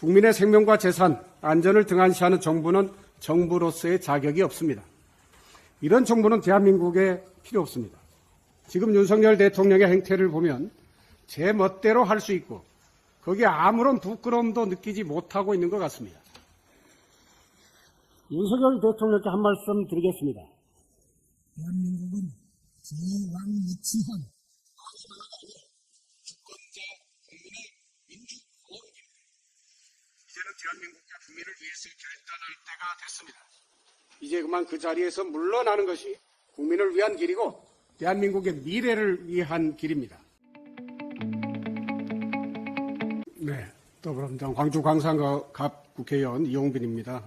국민의 생명과 재산, 안전을 등한시하는 정부는 정부로서의 자격이 없습니다. 이런 정부는 대한민국에 필요 없습니다. 지금 윤석열 대통령의 행태를 보면 제 멋대로 할 수 있고 거기에 아무런 부끄러움도 느끼지 못하고 있는 것 같습니다. 윤석열 대통령께 한 말씀 드리겠습니다. 대한민국은 제왕위치한 주권자 국민의 민주공화국입니다. 이제는 대한민국과 국민을 위해서 결단할 때가 됐습니다. 이제 그만 그 자리에서 물러나는 것이 국민을 위한 길이고 대한민국의 미래를 위한 길입니다. 네, 더불어민주당 광주 광산갑 국회의원 이용빈입니다.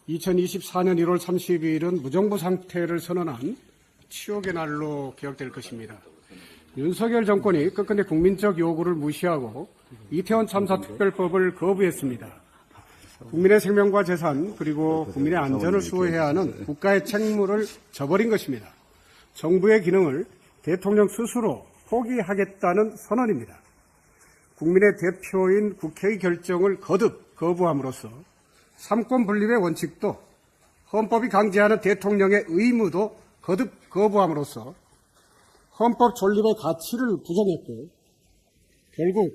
2024년 1월 30일은 무정부 상태를 선언한 치욕의 날로 기억될 것입니다. 윤석열 정권이 끝끝내 국민적 요구를 무시하고 이태원 참사 특별법을 거부했습니다. 국민의 생명과 재산 그리고 국민의 안전을 수호해야 하는 국가의 책무를 저버린 것입니다. 정부의 기능을 대통령 스스로 포기하겠다는 선언입니다. 국민의 대표인 국회의 결정을 거듭 거부함으로써 삼권 분립의 원칙도 헌법이 강제하는 대통령의 의무도 거듭 거부함으로써 헌법 존립의 가치를 부정했고 결국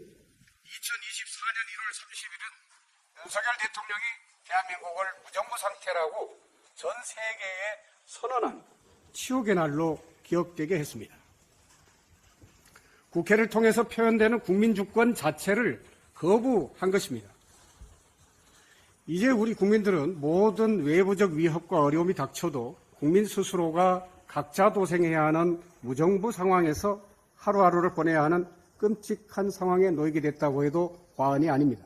2024년 1월 30일은 윤석열 대통령이 대한민국을 무정부 상태라고 전 세계에 선언한 치욕의 날로 기억되게 했습니다. 국회를 통해서 표현되는 국민주권 자체를 거부한 것입니다. 이제 우리 국민들은 모든 외부적 위협과 어려움이 닥쳐도 국민 스스로가 각자 도생해야 하는 무정부 상황에서 하루하루를 보내야 하는 끔찍한 상황에 놓이게 됐다고 해도 과언이 아닙니다.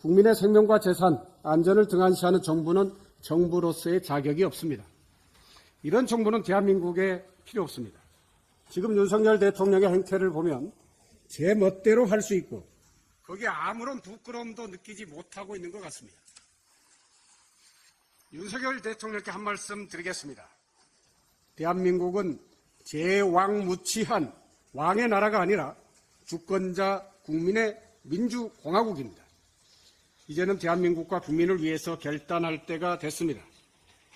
국민의 생명과 재산, 안전을 등한시하는 정부는 정부로서의 자격이 없습니다. 이런 정부는 대한민국에 필요 없습니다. 지금 윤석열 대통령의 행태를 보면 제 멋대로 할 수 있고 거기에 아무런 부끄러움도 느끼지 못하고 있는 것 같습니다. 윤석열 대통령께 한 말씀 드리겠습니다. 대한민국은 제왕무치한 왕의 나라가 아니라 주권자 국민의 민주공화국입니다. 이제는 대한민국과 국민을 위해서 결단할 때가 됐습니다.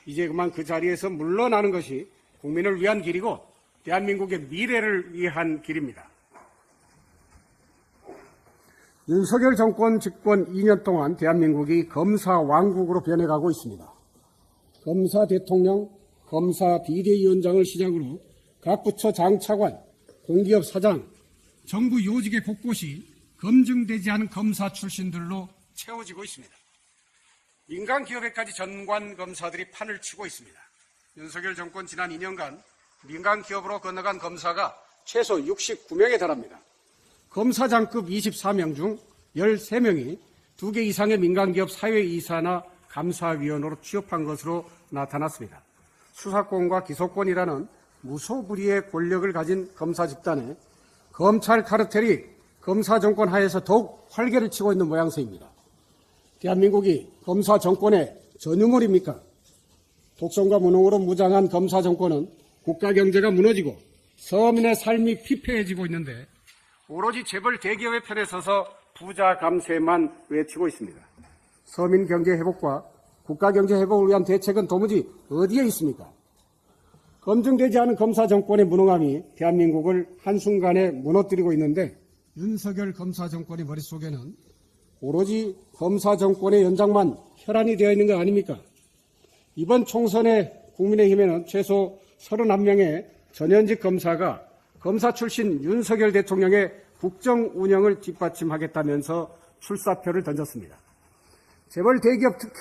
이제 그만 그 자리에서 물러나는 것이 국민을 위한 길이고 대한민국의 미래를 위한 길입니다. 윤석열 정권 집권 2년 동안 대한민국이 검사 왕국으로 변해가고 있습니다. 검사 대통령, 검사 비대위원장을 시작으로 각 부처 장차관, 공기업 사장, 정부 요직의 곳곳이 검증되지 않은 검사 출신들로 채워지고 있습니다. 민간 기업에까지 전관 검사들이 판을 치고 있습니다. 윤석열 정권 지난 2년간 민간 기업으로 건너간 검사가 최소 69명에 달합니다. 검사장급 24명 중 13명이 2개 이상의 민간기업 사회이사나 감사위원으로 취업한 것으로 나타났습니다. 수사권과 기소권이라는 무소불위의 권력을 가진 검사 집단에 검찰 카르텔이 검사 정권 하에서 더욱 활개를 치고 있는 모양새입니다. 대한민국이 검사 정권의 전유물입니까? 독선과 무능으로 무장한 검사 정권은 국가 경제가 무너지고 서민의 삶이 피폐해지고 있는데 오로지 재벌 대기업의 편에 서서 부자 감세만 외치고 있습니다. 서민 경제 회복과 국가 경제 회복을 위한 대책은 도무지 어디에 있습니까? 검증되지 않은 검사 정권의 무능함이 대한민국을 한순간에 무너뜨리고 있는데 윤석열 검사 정권의 머릿속에는 오로지 검사 정권의 연장만 혈안이 되어 있는 거 아닙니까? 이번 총선에 국민의힘에는 최소 31명의 전현직 검사가 검사 출신 윤석열 대통령의 국정 운영을 뒷받침하겠다면서 출사표를 던졌습니다. 재벌 대기업 특혜,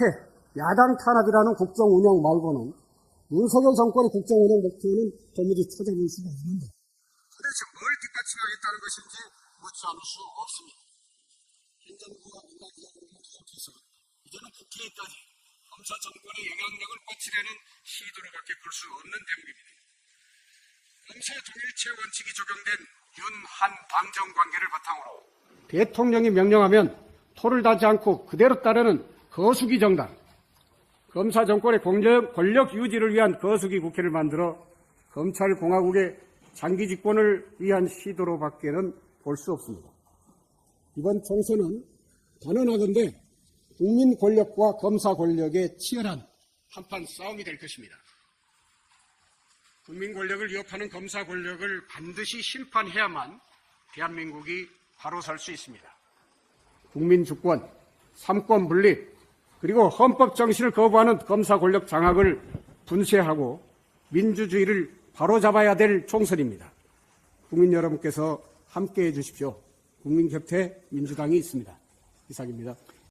야당 탄압이라는 국정 운영 말고는 윤석열 정권의 국정 운영 목표는 도무지 찾아볼 수가 없는데 도대체 뭘 뒷받침하겠다는 것인지 묻지 않을 수 없습니다. 현 정부가 민간기업으로 부족해서 이제는 국회에까지 검사 정권의 영향력을 뻗치려는 시도로밖에 볼 수 없는 대목입니다. 검사 동일체 원칙이 적용된 윤한 당정 관계를 바탕으로 대통령이 명령하면 토를 다지 않고 그대로 따르는 거수기 정당, 검사 정권의 권력 유지를 위한 거수기 국회를 만들어 검찰공화국의 장기 집권을 위한 시도로밖에는 볼 수 없습니다. 이번 총선은 단언하건대 국민 권력과 검사 권력의 치열한 한판 싸움이 될 것입니다. 국민 권력을 위협하는 검사 권력을 반드시 심판해야만 대한민국이 바로 설 수 있습니다. 국민 주권, 삼권 분립, 그리고 헌법 정신을 거부하는 검사 권력 장악을 분쇄하고 민주주의를 바로잡아야 될 총선입니다. 국민 여러분께서 함께해 주십시오. 국민 곁에 민주당이 있습니다. 이상입니다.